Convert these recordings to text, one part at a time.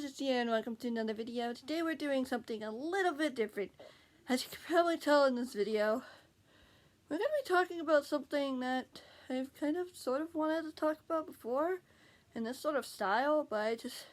this is Tia and welcome to another video. Today we're doing something a little bit different. As you can probably tell in this video, we're going to be talking about something that I've kind of sort of wanted to talk about before in this sort of style, but I just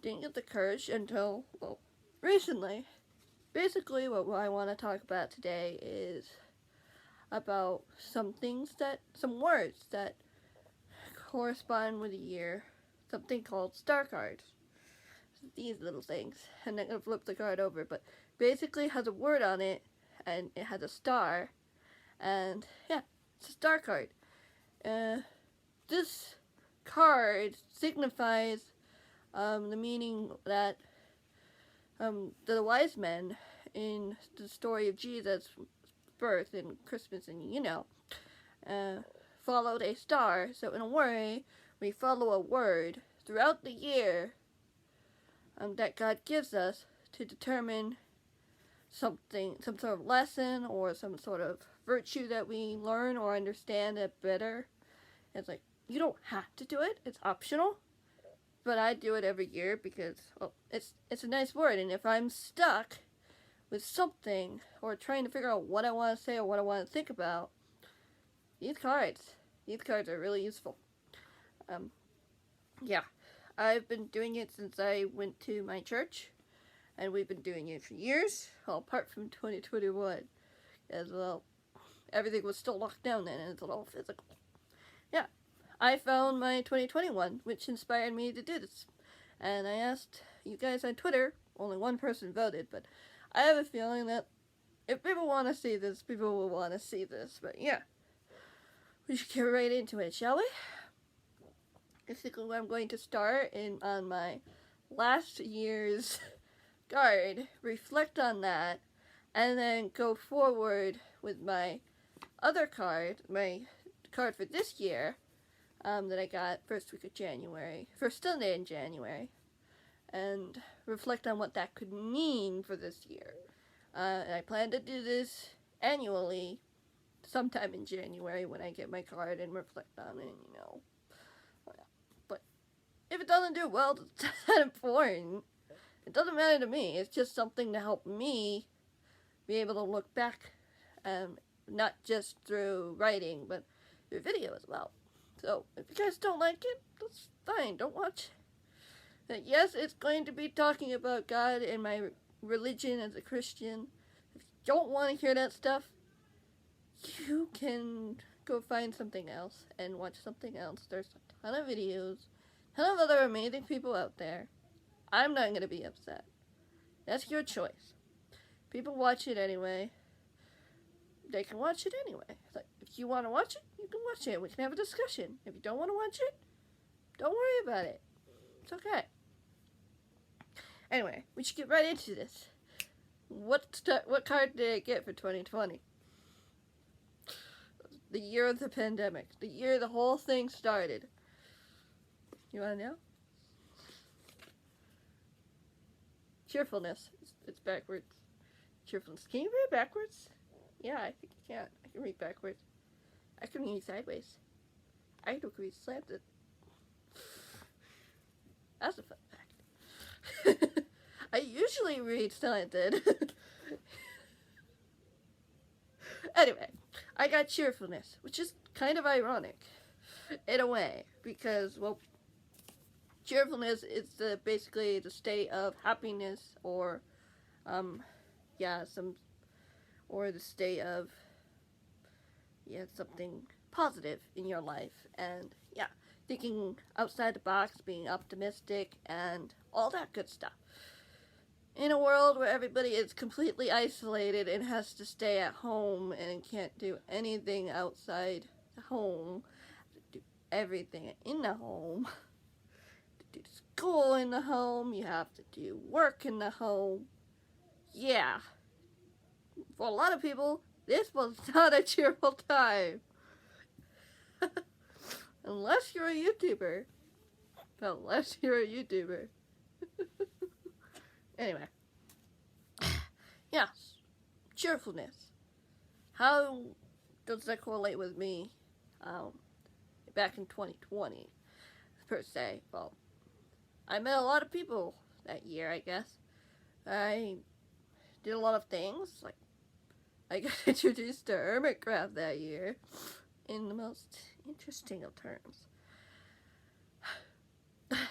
didn't get the courage until, well, recently. Basically what I want to talk about today is about some words that correspond with a year. Something called star cards. These little things. And I'm going to flip the card over, but basically it has a word on it and it has a star, and yeah, it's a star card. This card signifies the meaning that the wise men in the story of Jesus' birth and Christmas and followed a star. So in a way, we follow a word throughout the year that God gives us to determine some sort of lesson or some sort of virtue that we learn or understand it better. It's like, you don't have to do it, it's optional, but I do it every year because, well, it's a nice word, and if I'm stuck with something or trying to figure out what I want to say or what I want to think about, these cards are really useful. Yeah, I've been doing it since I went to my church, and we've been doing it for years, well, apart from 2021, as well. Everything was still locked down then, and it's all physical. Yeah, I found my 2021, which inspired me to do this, and I asked you guys on Twitter. Only one person voted, but I have a feeling that if people want to see this, people will want to see this. But yeah, we should get right into it, shall we? Basically, I'm going to start on my last year's card, reflect on that, and then go forward with my other card, my card for this year, that I got first Sunday in January, and reflect on what that could mean for this year. And I plan to do this annually, sometime in January when I get my card and reflect on it, But if it doesn't do well, it's not important. It doesn't matter to me. It's just something to help me be able to look back, not just through writing, but through video as well. So, if you guys don't like it, that's fine. Don't watch. Yes, it's going to be talking about God and my religion as a Christian. If you don't want to hear that stuff, you can go find something else and watch something else. There's a ton of videos, a ton of other amazing people out there. I'm not going to be upset. That's your choice. People watch it anyway. They can watch it anyway. It's like, if you want to watch it, you can watch it. We can have a discussion. If you don't want to watch it, don't worry about it. It's okay. Anyway, we should get right into this. What card did I get for 2020? The year of the pandemic. The year the whole thing started. You want to know? Cheerfulness. It's backwards. Cheerfulness. Can you read backwards? Yeah, I think you can. I can read backwards. I can read sideways. I can read slanted. That's a fun fact. I usually read slanted. Anyway, I got cheerfulness, which is kind of ironic in a way, because, well, cheerfulness is basically the state of happiness, or the state of something positive in your life, and thinking outside the box, being optimistic, and all that good stuff. In a world where everybody is completely isolated and has to stay at home and can't do anything outside the home, do everything in the home, do school in the home, you have to do work in the home. Yeah. For a lot of people, this was not a cheerful time. Unless you're a YouTuber. Anyway. Yes. Cheerfulness. How does that correlate with me back in 2020, per se? Well, I met a lot of people that year, I guess. I did a lot of things. Like, I got introduced to Hermitcraft that year in the most interesting of terms.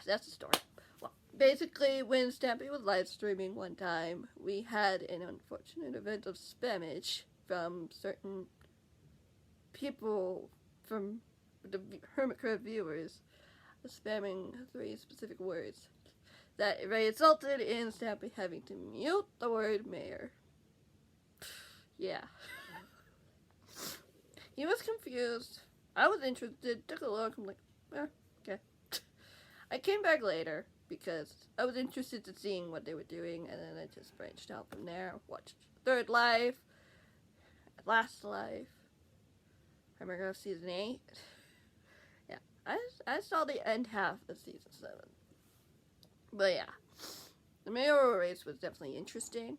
That's the story. Well, basically, when Stampy was live streaming one time, we had an unfortunate event of spammage from certain people, from the Hermitcraft viewers, spamming 3 specific words that resulted in Stampy having to mute the word mayor. Yeah. He was confused. I was interested, took a look, I'm like, okay. I came back later because I was interested in seeing what they were doing, and then I just branched out from there. Watched Third Live, Last Live, Hermitcraft Season 8. Yeah, I saw the end half of Season 7. But yeah, the mayoral race was definitely interesting.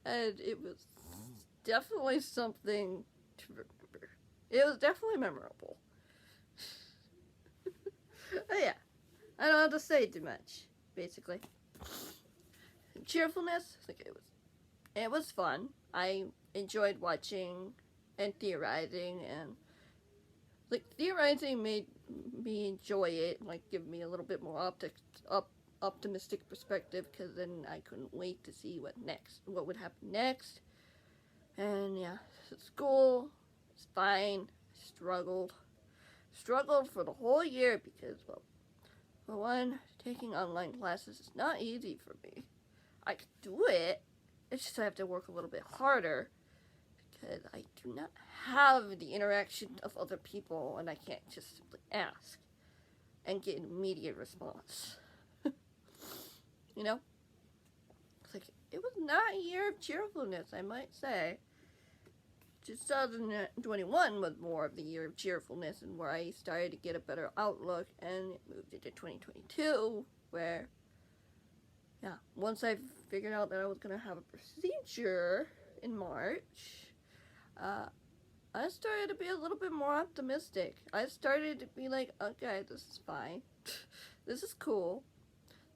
And it was definitely something to remember. It was definitely memorable. But yeah, I don't have to say too much, basically. Cheerfulness, like it was fun. I enjoyed watching and theorizing, and like theorizing made me enjoy it, like give me a little bit more optimistic perspective, because then I couldn't wait to see what would happen next. And yeah, school was fine. Struggled for the whole year because, well, for one, taking online classes is not easy for me. I could do it, it's just I have to work a little bit harder because I do not have the interaction of other people, and I can't just simply ask and get an immediate response. You know? It's like, it was not a year of cheerfulness, I might say. 2021 was more of the year of cheerfulness, and where I started to get a better outlook, and it moved into 2022, where, yeah, once I figured out that I was going to have a procedure in March, I started to be a little bit more optimistic. I started to be like, okay, this is fine. This is cool.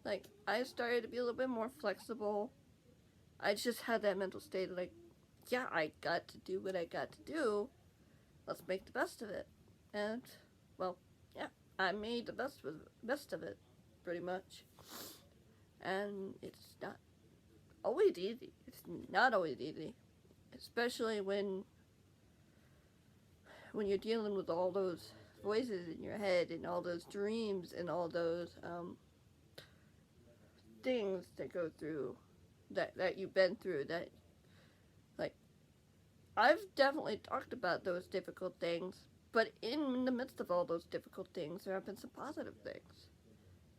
Like, I started to be a little bit more flexible. I just had that mental state of like, yeah, I got to do what I got to do. Let's make the best of it. And, well, yeah, I made the best of it, pretty much. And it's not always easy. It's not always easy. Especially when you're dealing with all those voices in your head and all those dreams and all those things that go through, that you've been through, that, like, I've definitely talked about those difficult things, but in the midst of all those difficult things, there have been some positive things,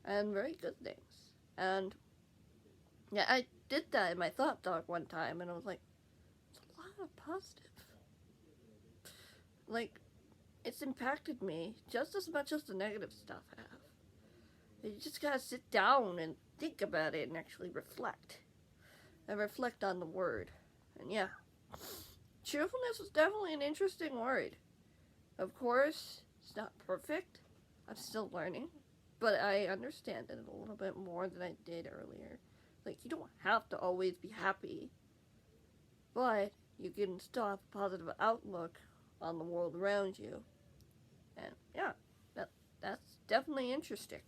and very good things. And, yeah, I did that in my thoughtdoc one time, and I was like, it's a lot of positive. Like, it's impacted me just as much as the negative stuff have. You just gotta sit down and think about it and actually reflect. And reflect on the word. And yeah, cheerfulness is definitely an interesting word. Of course, it's not perfect. I'm still learning. But I understand it a little bit more than I did earlier. Like, you don't have to always be happy. But you can still have a positive outlook on the world around you. And yeah, that's definitely interesting.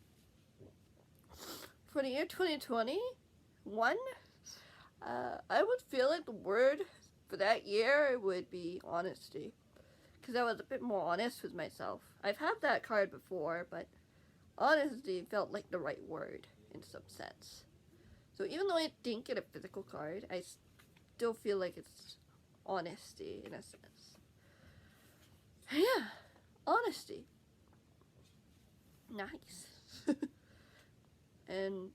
For the year 2021, I would feel like the word for that year would be honesty. Because I was a bit more honest with myself. I've had that card before, but honesty felt like the right word in some sense. So even though I didn't get a physical card, I still feel like it's honesty in a sense. Yeah, honesty. Nice. And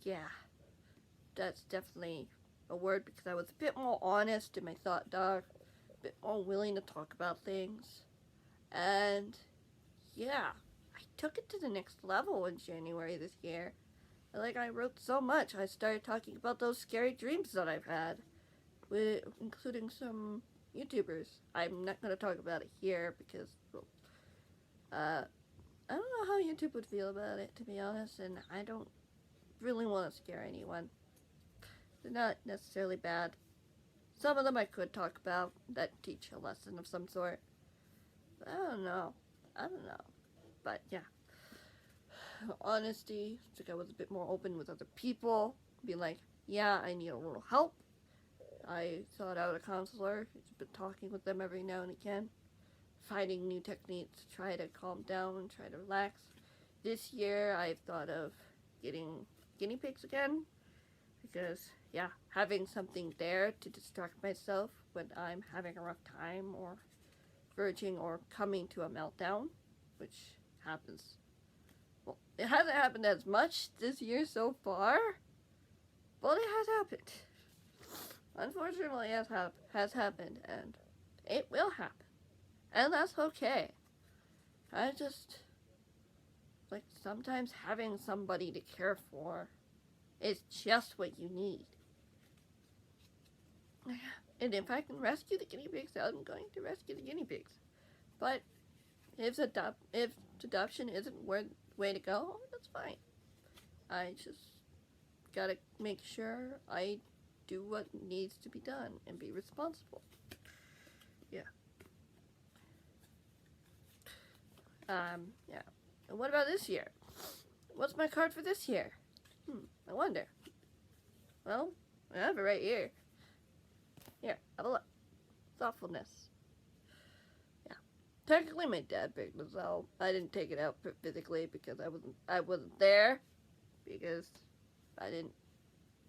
yeah, that's definitely a word because I was a bit more honest in my thoughtdoc, a bit more willing to talk about things. And yeah, I took it to the next level in January this year. Like, I wrote so much, I started talking about those scary dreams that I've had, including some YouTubers. I'm not going to talk about it here because, well, I don't know how YouTube would feel about it, to be honest, and I don't really want to scare anyone. They're not necessarily bad. Some of them I could talk about that teach a lesson of some sort. But I don't know. But yeah. Honesty. It's like I was a bit more open with other people. Be like, yeah, I need a little help. I sought out a counselor. I've been talking with them every now and again. Finding new techniques to try to calm down and try to relax. This year I've thought of getting guinea pigs again. Because, yeah, having something there to distract myself when I'm having a rough time or verging or coming to a meltdown, which happens. Well, it hasn't happened as much this year so far, but it has happened. Unfortunately, it has happened, and it will happen. And that's okay. I just, like, sometimes having somebody to care for is just what you need. And if I can rescue the guinea pigs, I'm going to rescue the guinea pigs. But if adoption isn't the way to go, that's fine. I just gotta make sure I do what needs to be done and be responsible. Yeah. Yeah. And what about this year? What's my card for this year? I wonder. Well, I have it right here. Here, have a look. Thoughtfulness. Yeah. Technically, my dad picked this out. I didn't take it out physically because I wasn't there. Because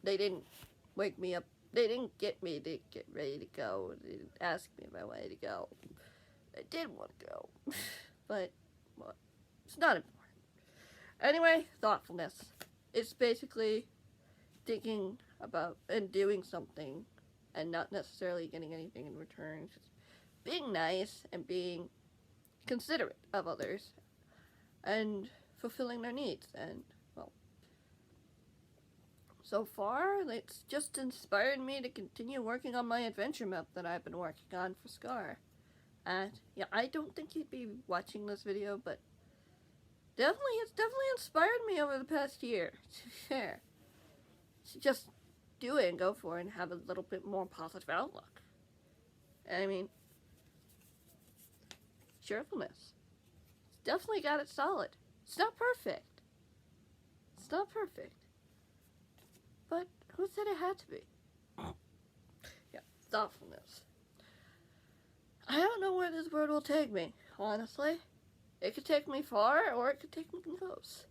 they didn't wake me up. They didn't get me to get ready to go. They didn't ask me if I wanted to go. I did want to go. But, well, it's not important. Anyway, thoughtfulness. It's basically thinking about and doing something and not necessarily getting anything in return. Just being nice and being considerate of others and fulfilling their needs. And, well, so far, it's just inspired me to continue working on my adventure map that I've been working on for Scar. And, yeah, I don't think you'd be watching this video, but it's definitely inspired me over the past year, to be fair. To just do it and go for it and have a little bit more positive outlook. I mean, cheerfulness. It's definitely got it solid. It's not perfect. But who said it had to be? Yeah, thoughtfulness. I don't know where this word will take me, honestly. It could take me far, or it could take me close.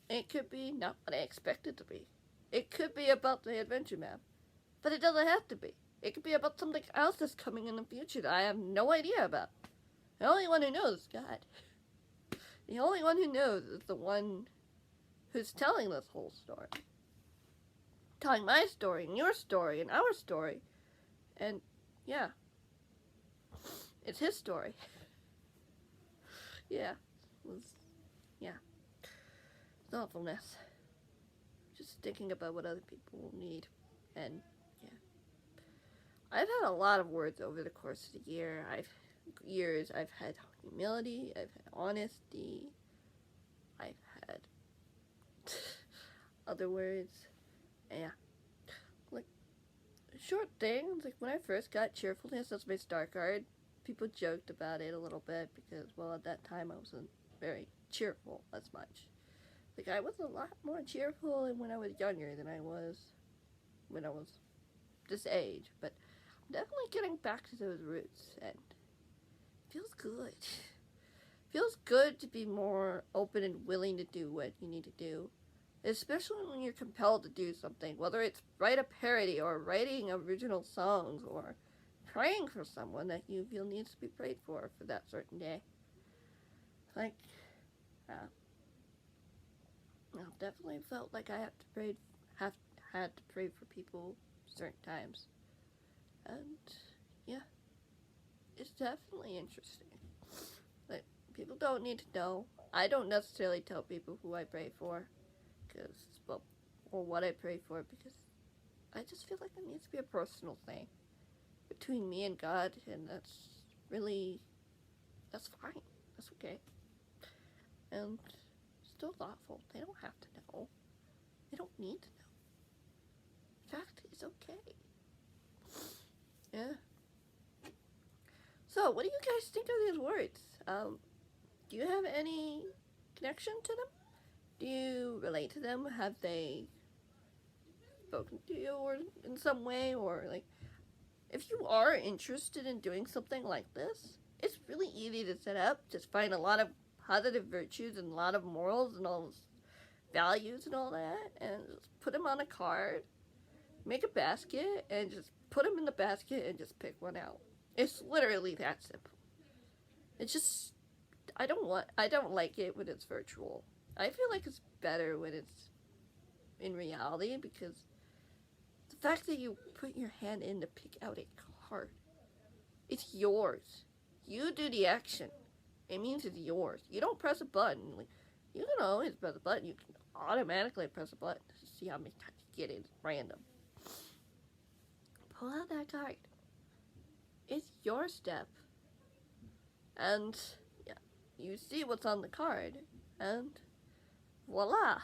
It could be not what I expect it to be. It could be about the adventure map, but it doesn't have to be. It could be about something else that's coming in the future that I have no idea about. The only one who knows is God. The only one who knows is the one who's telling this whole story. Telling my story, and your story, and our story. And, yeah. It's his story. Yeah. Thoughtfulness. Just thinking about what other people will need. And, yeah. I've had a lot of words over the course of the year. I've had humility, I've had honesty, I've had other words. Yeah. Like, short things. Like, when I first got cheerfulness as my star card, people joked about it a little bit because, well, at that time I wasn't very cheerful as much. Like, I was a lot more cheerful when I was younger than I was when I was this age. But I'm definitely getting back to those roots, and it feels good. It feels good to be more open and willing to do what you need to do. Especially when you're compelled to do something, whether it's write a parody or writing original songs or praying for someone that you feel needs to be prayed for that certain day. Like, I've definitely felt like I had to pray for people certain times. And, yeah, it's definitely interesting. Like, people don't need to know. I don't necessarily tell people who I pray for, or what I pray for, because I just feel like it needs to be a personal thing between me and God, and that's fine. That's okay. and still thoughtful. They don't have to know. They don't need to know. In fact, it's okay. Yeah. So, what do you guys think of these words? Do you have any connection to them? Do you relate to them? Have they spoken to you or in some way? Or, like, if you are interested in doing something like this, it's really easy to set up. Just find a lot of positive virtues and a lot of morals and all those values and all that, and just put them on a card, make a basket, and just put them in the basket and just pick one out. It's literally that simple. It's just, I don't like it when it's virtual. I feel like it's better when it's in reality, because the fact that you put your hand in to pick out a card, it's yours. You do the action. It means it's yours. You don't press a button. Like, you can always press a button. You can automatically press a button to see how many times you get it. It's random. Pull out that card. It's your step. And yeah, you see what's on the card, and voila,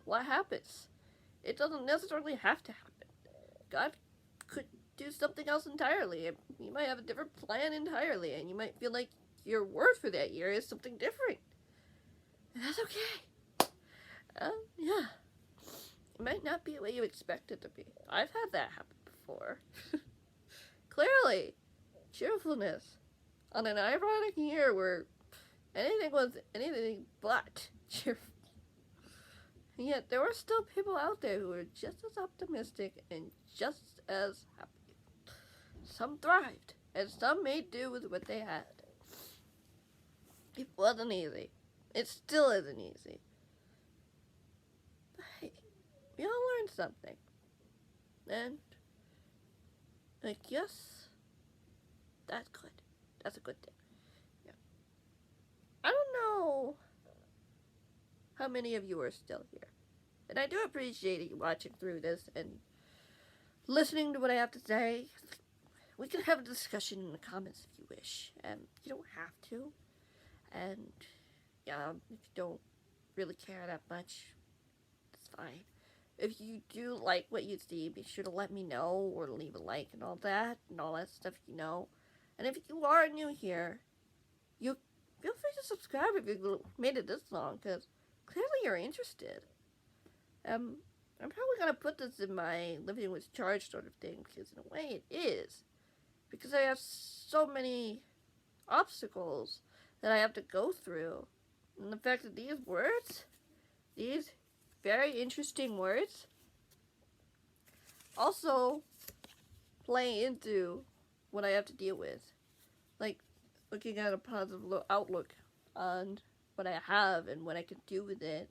what happens? It doesn't necessarily have to happen. God could do something else entirely. You might have a different plan entirely, and you might feel like your word for that year is something different. And that's okay. Yeah. It might not be what you expect it to be. I've had that happen before. Clearly, cheerfulness on an ironic year where anything was anything but cheerful. And yet there were still people out there who were just as optimistic and just as happy. Some thrived, and some made do with what they had. It wasn't easy. It still isn't easy. But hey, we all learned something. And I guess that's good. That's a good thing. Yeah. I don't know how many of you are still here. And I do appreciate you watching through this and listening to what I have to say. We can have a discussion in the comments if you wish. And you don't have to. And yeah, if you don't really care that much, it's fine. If you do like what you see, be sure to let me know, or leave a like and all that stuff, you know. And if you are new here, you feel free to subscribe if you made it this long, because clearly you're interested. I'm probably going to put this in my living with charge sort of thing, because in a way it is. Because I have so many obstacles that I have to go through. And the fact that these words, these very interesting words, also play into what I have to deal with. Like, looking at a positive outlook on what I have and what I can do with it,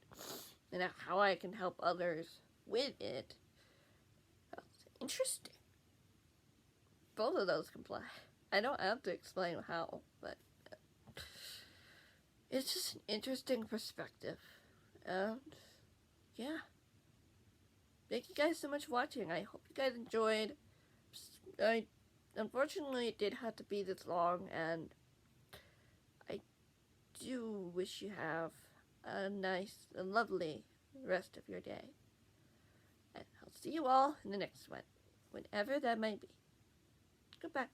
and how I can help others with it. That's interesting. Both of those can play. I don't have to explain how, but it's just an interesting perspective. And yeah. Thank you guys so much for watching. I hope you guys enjoyed. Unfortunately, it did have to be this long, and I do wish you have a nice and lovely rest of your day. And I'll see you all in the next one, whenever that may be. Goodbye.